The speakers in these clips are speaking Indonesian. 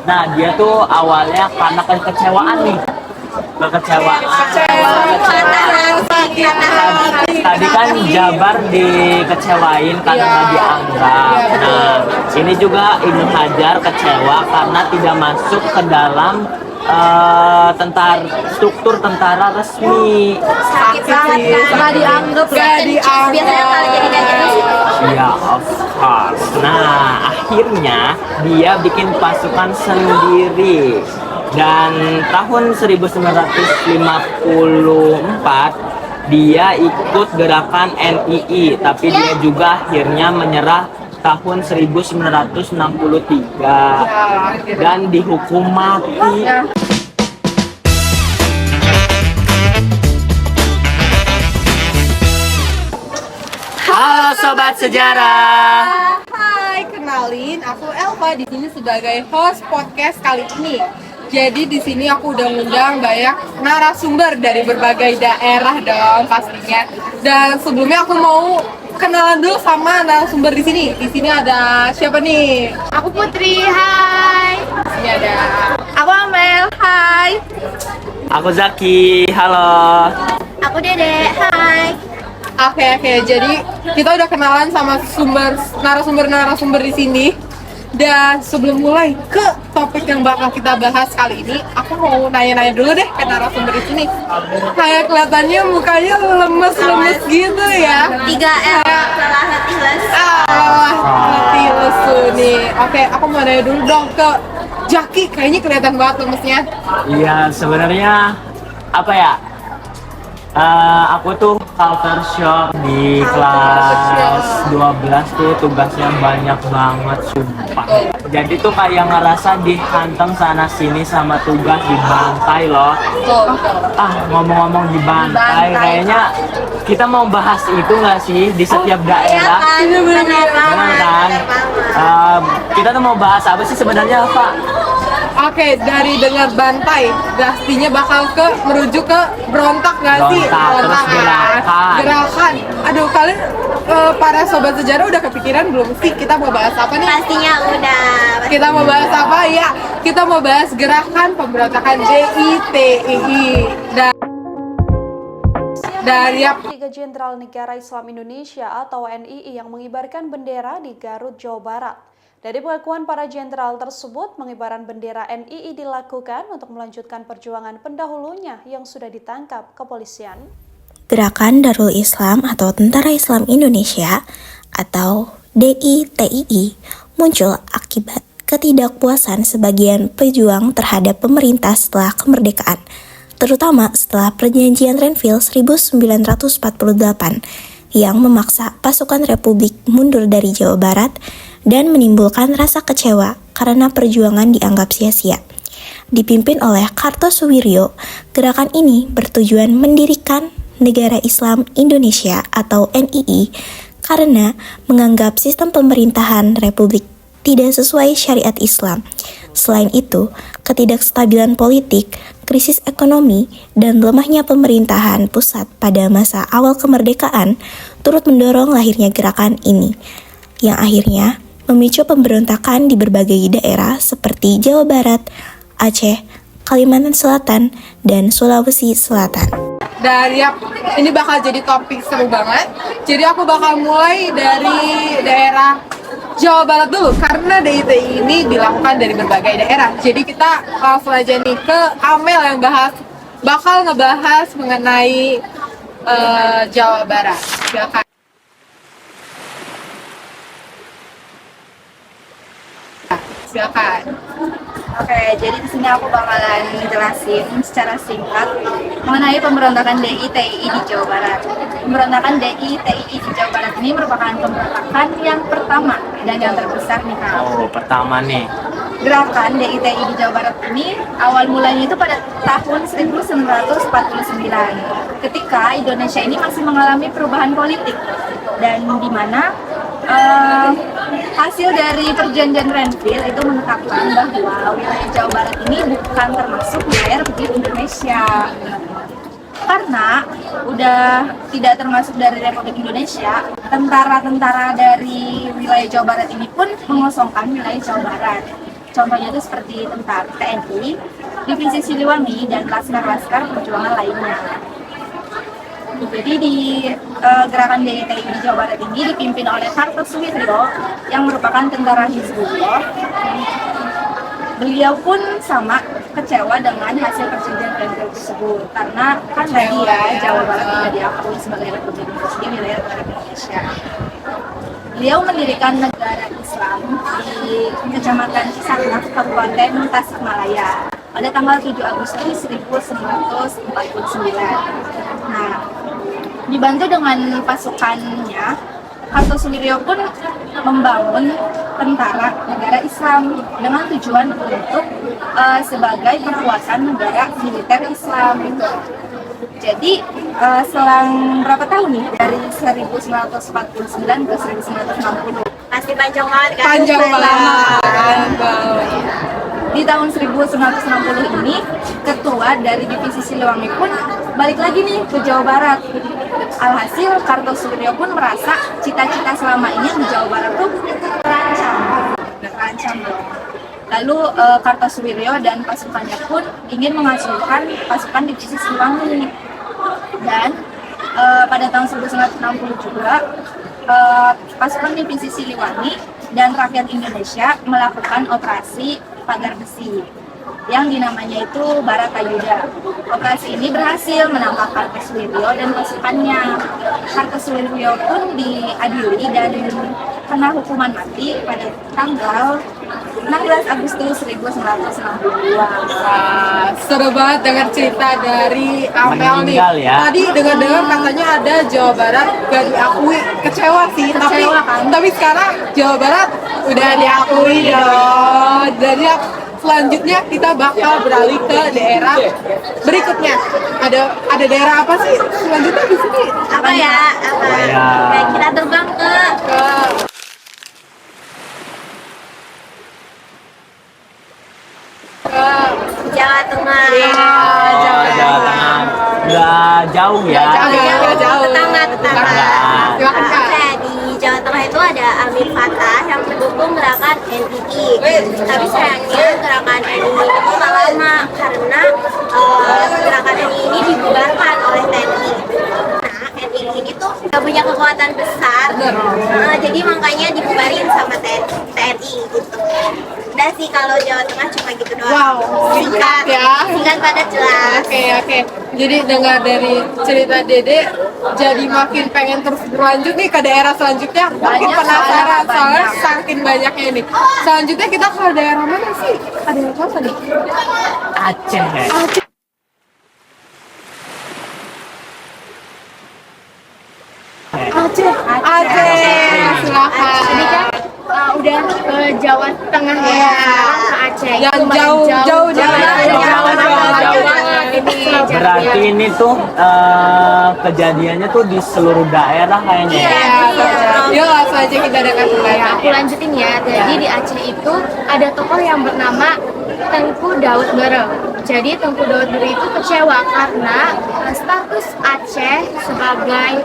Nah, dia tuh awalnya karena kekecewaan nih. Kekecewaan. Tadi kan Jabar dikecewain karena nggak dianggap. Nah, ini juga Ibnu Hajar kecewa karena tidak masuk ke dalam struktur tentara resmi. Nggak dianggap. Biasanya kalau jadi kayak gitu. Ya, of course. Nah, akhirnya dia bikin pasukan sendiri. Dan tahun 1954 dia ikut gerakan NII, tapi dia juga akhirnya menyerah tahun 1963 dan dihukum mati. Halo Sobat Sejarah. Hai, kenalin aku Elva di sini sebagai host podcast kali ini. Jadi di sini aku udah ngundang banyak narasumber dari berbagai daerah dong pastinya. Dan sebelumnya aku mau kenalan dulu sama narasumber di sini. Di sini ada siapa nih? Aku Putri, hai. Ini ada Aku Amel, hai. Aku Zaki, halo. Aku Dede, hai. Oke, jadi kita udah kenalan sama narasumber di sini. Dan sebelum mulai ke topik yang bakal kita bahas kali ini, aku mau nanya-nanya dulu deh ke narasumber di sini. Kayak kelihatannya mukanya lemes-lemes gitu ya. 3L, salah hati les. Hati lesu nih. Oke, aku mau nanya dulu dong ke Jaki. Kayaknya kelihatan banget lemesnya. Iya, sebenarnya apa ya? Aku tuh culture shock di kelas 12 tuh tugasnya banyak banget sumpah. Jadi tuh kayak ngerasa dihantam sana sini sama tugas dibantai loh. Ngomong-ngomong dibantai, kayaknya kita mau bahas itu nggak sih di setiap daerah? Benar kan? Kita tuh mau bahas apa sih sebenarnya, Pak? Oke, dari dengar bantai, pastinya bakal merujuk ke berontak nggak sih? Terus Gerakan. Aduh, kalian para sobat sejarah udah kepikiran belum sih kita mau bahas apa nih? Pastinya udah. Kita mau bahas apa ya? Kita mau bahas gerakan pemberontakan DITII. Dari Tiga Jenderal Negara Islam Indonesia atau NII yang mengibarkan bendera di Garut, Jawa Barat. Dari pengakuan para jenderal tersebut, pengibaran bendera NII dilakukan untuk melanjutkan perjuangan pendahulunya yang sudah ditangkap kepolisian. Gerakan Darul Islam atau Tentara Islam Indonesia atau DITII muncul akibat ketidakpuasan sebagian pejuang terhadap pemerintah setelah kemerdekaan, terutama setelah Perjanjian Renville 1948 yang memaksa pasukan Republik mundur dari Jawa Barat dan menimbulkan rasa kecewa karena perjuangan dianggap sia-sia. Dipimpin oleh Kartosuwiryo, gerakan ini bertujuan mendirikan Negara Islam Indonesia atau NII karena menganggap sistem pemerintahan Republik tidak sesuai syariat Islam. Selain itu, ketidakstabilan politik, krisis ekonomi, dan lemahnya pemerintahan pusat pada masa awal kemerdekaan turut mendorong lahirnya gerakan ini, yang akhirnya memicu pemberontakan di berbagai daerah seperti Jawa Barat, Aceh, Kalimantan Selatan, dan Sulawesi Selatan. Ini bakal jadi topik seru banget. Jadi aku bakal mulai dari daerah Jawa Barat dulu karena DITII ini dilakukan dari berbagai daerah. Jadi kita langsung aja nih ke Amel yang bakal ngebahas mengenai Jawa Barat. Silakan. Oke, jadi di sini aku bakalan jelasin secara singkat mengenai pemberontakan DITII di Jawa Barat. Pemberontakan DITII di Jawa Barat ini merupakan pemberontakan yang pertama dan yang terbesar nih Kak. Oh, pertama nih. Gerakan DITII di Jawa Barat ini awal mulanya itu pada tahun 1949 ketika Indonesia ini masih mengalami perubahan politik dan di mana hasil dari perjanjian Renville itu menetapkan bahwa wilayah Jawa Barat ini bukan termasuk wilayah Republik Indonesia karena udah tidak termasuk dari Republik Indonesia. Tentara-tentara dari wilayah Jawa Barat ini pun mengosongkan wilayah Jawa Barat. Contohnya itu seperti tentara TNI, Divisi Siliwangi, dan laskar-laskar perjuangan lainnya. Jadi di gerakan DITI di Jawa Barat ini dipimpin oleh Kartosuwiryo yang merupakan tentara Hizbullah. Beliau pun sama kecewa dengan hasil persetujuan PBB tersebut karena kan tadi ya Jawa Barat tidak diakui sebagai republik resmi wilayah negara Indonesia. Beliau mendirikan negara Islam di Kecamatan Cisanak, Kabupaten Tasikmalaya pada tanggal 7 Agustus 1949. Nah, dibantu dengan pasukannya, Kartosuwiryo pun membangun tentara negara Islam dengan tujuan untuk sebagai perkuatan negara militer Islam gitu. Jadi selang berapa tahun nih dari 1949 ke 1960? Pasti panjang banget kan? Panjang banget. Di tahun 1960 ini, ketua dari Divisi Siliwangi pun balik lagi nih ke Jawa Barat. Alhasil, Kartosuwiryo pun merasa cita-cita selama ini di Jawa Barat tuh terancam dong. Lalu Kartosuwiryo dan pasukannya pun ingin mengasuhkan pasukan Divisi Siliwangi. Dan pada tahun 1960 juga, pasukan Divisi Siliwangi dan rakyat Indonesia melakukan operasi Pagar Besi yang dinamanya itu Baratayuda. Operasi ini berhasil menangkap Kartosuwiryo dan pasukannya. Kartosuwiryo pun diadili dan kena hukuman mati pada tanggal 16 Agustus 1962. Seru banget dengar cerita dari Amel nih. Meninggal ya. Tadi dengar-dengar katanya ada Jawa Barat gak diakui, kecewa sih. Kecewa kan? Tapi sekarang Jawa Barat udah diakui dong. Jadi selanjutnya kita bakal beralih ke daerah berikutnya. Ada daerah apa sih selanjutnya di sini? Apa ya? Ya. Kayak kita terbang ke Jawa Tengah. Jawa Tengah. Nggak jauh ya. Nggak jauh. Tetangga. Silakan, Kak. Oke, di Jawa Tengah itu ada Amir Fatah yang mendukung gerakan NII. Tapi sayangnya gerakan NII itu nggak lama karena gerakan NII ini dibubarkan oleh TNI. Nah, NII ini tuh nggak punya kekuatan besar, jadi makanya dibubarin sama TNI gitu. Udah sih kalau Jawa Tengah cuma gitu doang. Wow, Singkat ya. singkat padat jelas. Oke. Jadi dengar dari cerita Dede, jadi makin pengen terus berlanjut nih ke daerah selanjutnya. Makin Banyak, penasaran soalnya banyak. saking banyaknya nih. Selanjutnya kita ke daerah mana sih? Ada yang apa nih? Aceh. Aceh. Silakan. Jadi kan udah ke Jawa Tengah ya, sekarang ke Aceh. Yang Itu jauh Berarti ini tuh kejadiannya tuh di seluruh daerah kayaknya ya. Yuk langsung aja kita dengar Aku lanjutin ya. Jadi di Aceh itu ada tokoh yang bernama Tengku Daud Bere. Jadi Tengku Daud Bere itu kecewa karena status Aceh sebagai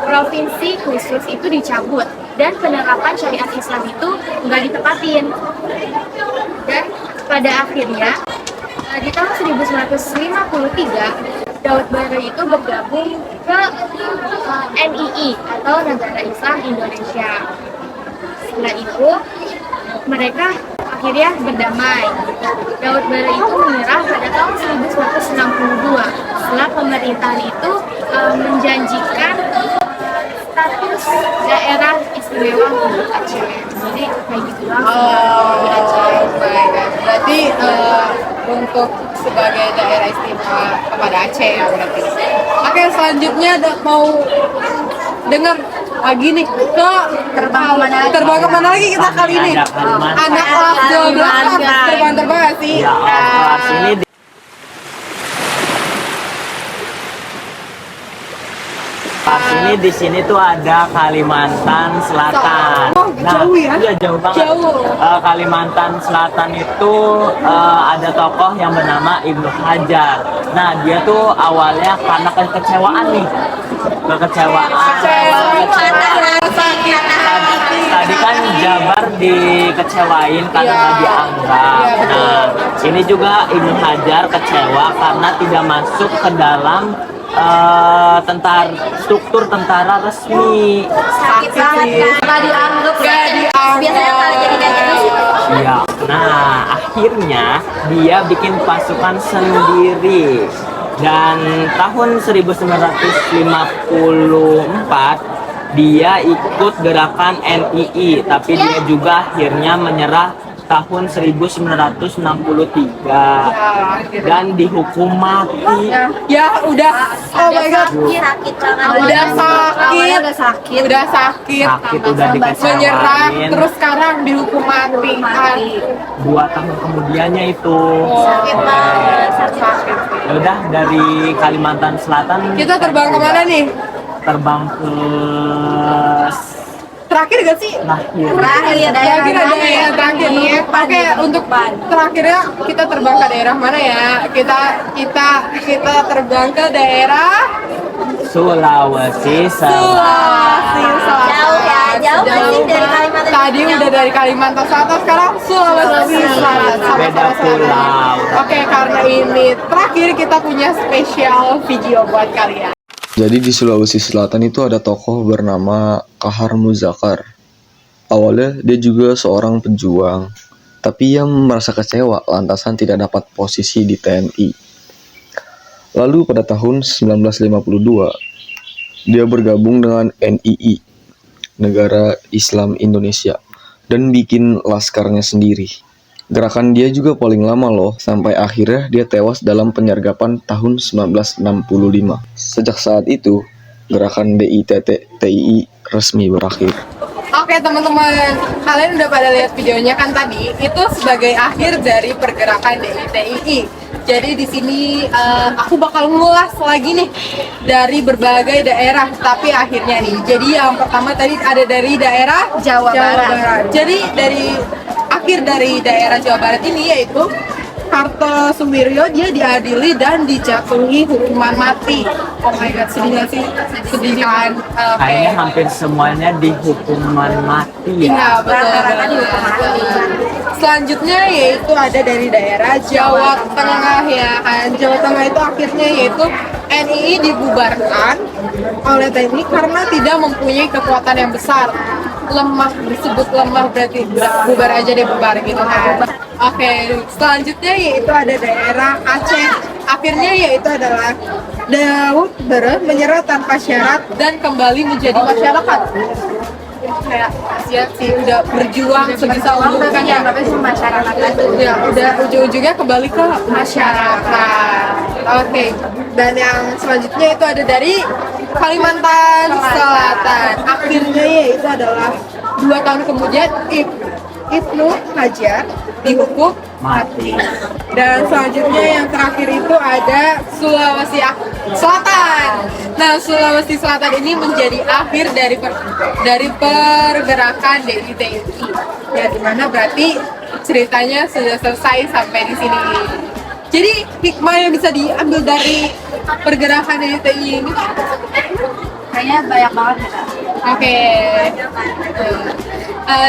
provinsi khusus itu dicabut dan penerapan syariat Islam itu nggak ditepatin. Dan pada akhirnya di tahun 1953 Daud Bere itu bergabung ke NII atau Negara Islam Indonesia. Setelah itu mereka akhirnya berdamai. Daud Bere itu menyerah pada tahun 1962 setelah pemerintahan itu menjanjikan status daerah istimewa untuk Aceh. Jadi kayak gitu doang di Aceh. Baik. Berarti untuk sebagai daerah istimewa kepada Aceh ya berarti. Oke, selanjutnya mau dengar lagi nih ke terbang kemana lagi kita kali ini? Ada Kalimantan. Anak kelas 12 terbang gak sih? Ya, kelas ini di sini tuh ada Kalimantan Selatan. Oh, jauh ya? Iya jauh banget. Jauh. Kalimantan Selatan itu ada tokoh yang bernama Ibnu Hajar. Nah dia tuh awalnya karena kekecewaan nih, kekecewaan. tadi kan Jabar dikecewain karena Iya. nggak dianggap. Iya, betul. Nah, ini juga Ibnu Hajar kecewa karena tidak masuk ke dalam struktur tentara resmi. Sakit banget kan. Nggak dianggap. Nggak dianggap. Biasanya kalau jadi kayak gitu sih. Iya. Nah, akhirnya dia bikin pasukan sendiri. Dan tahun 1954 dia ikut gerakan NII, tapi dia juga akhirnya menyerah tahun 1963 dan dihukum mati. Ya udah, oh my god, Sakit banget. udah sakit, Udah sakit. udah sakit, Sakit udah menyerah, dikecewain. terus sekarang dihukum mati. 2 tahun kemudiannya itu. Sakit banget. Sakit. Ya udah, dari Kalimantan Selatan Kita terbang kemana nih? terbang ke Terakhir gak sih? terakhir. Terakhir ada yang terakhir nih. Oke, untuk terakhirnya kita terbang ke daerah mana ya? Kita terbang ke daerah Sulawesi Selatan. Sulawesi Selatan. Jauh ya, jauh kan sih dari Kalimantan. Tadi udah dari Kalimantan Selatan, sekarang Sulawesi Selatan. Beda pulau. Oke, karena ini terakhir kita punya spesial video buat kalian. Jadi di Sulawesi Selatan itu ada tokoh bernama Kahar Muzakar. Awalnya dia juga seorang pejuang, tapi ia merasa kecewa lantasan tidak dapat posisi di TNI. Lalu pada tahun 1952, dia bergabung dengan NII, Negara Islam Indonesia, dan bikin laskarnya sendiri. Gerakan dia juga paling lama loh, sampai akhirnya dia tewas dalam penyergapan tahun 1965. Sejak saat itu, gerakan DITTII resmi berakhir. Oke teman-teman, kalian udah pada lihat videonya kan tadi? Itu sebagai akhir dari pergerakan DITII. Jadi di sini aku bakal ngulas lagi nih dari berbagai daerah, tapi akhirnya nih. Jadi yang pertama tadi ada dari daerah Jawa Barat. Jadi akhir dari daerah Jawa Barat ini yaitu Kartosuwiryo, dia diadili dan dijatuhi hukuman mati. Oh my god, sedih gak sih? Sedih kan? Kayaknya hampir semuanya dihukuman mati Iya, ya. betul. Selanjutnya yaitu ada dari daerah Jawa Tengah ya kan. Jawa Tengah itu akhirnya yaitu NII dibubarkan oleh TNI karena tidak mempunyai kekuatan yang besar. Lemah, disebut lemah berarti bubar aja deh, bubar gitu kan. Oke, selanjutnya yaitu ada daerah Aceh. Akhirnya yaitu adalah Daud Bere menyerah tanpa syarat dan kembali menjadi masyarakat. Kayak kasihan sih, udah berjuang sebisa mungkin kan ya, tapi semua masyarakat itu. ya udah ujung-ujungnya kembali ke masyarakat. Oke, dan yang selanjutnya itu ada dari Kalimantan Selatan. Akhirnya yaitu adalah 2 tahun kemudian Ibnu Hajar dihukum Mati. dan selanjutnya yang terakhir itu ada Sulawesi Selatan. Nah, Sulawesi Selatan ini menjadi akhir dari pergerakan DITII. Ya, dimana berarti ceritanya sudah selesai sampai di sini. Jadi hikmah yang bisa diambil dari pergerakan DITII ini Kayaknya banyak banget ya. Oke.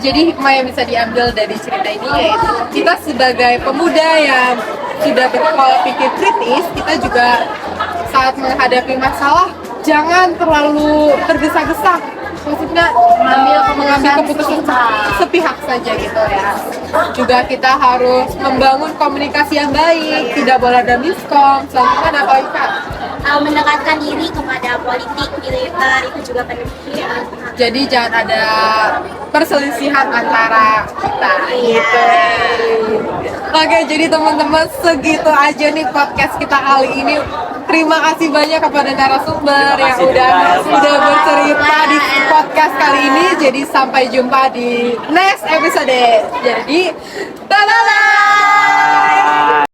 Jadi hikmah yang bisa diambil dari cerita ini yaitu kita sebagai pemuda yang sudah berpola pikir kritis, kita juga saat menghadapi masalah jangan terlalu tergesa-gesa. Maksudnya mengambil keputusan sepihak saja gitu ya. Juga kita harus membangun komunikasi yang baik, tidak boleh ada miskom. Selanjutnya apa lagi Kak? Mendekatkan diri kepada politik militer itu juga penting. Jadi jangan ada perselisihan antara kita gitu. Oke, jadi teman-teman segitu aja nih podcast kita kali ini. Terima kasih banyak kepada narasumber yang udah bercerita di podcast kali ini. Jadi sampai jumpa di next episode. Jadi, dadah.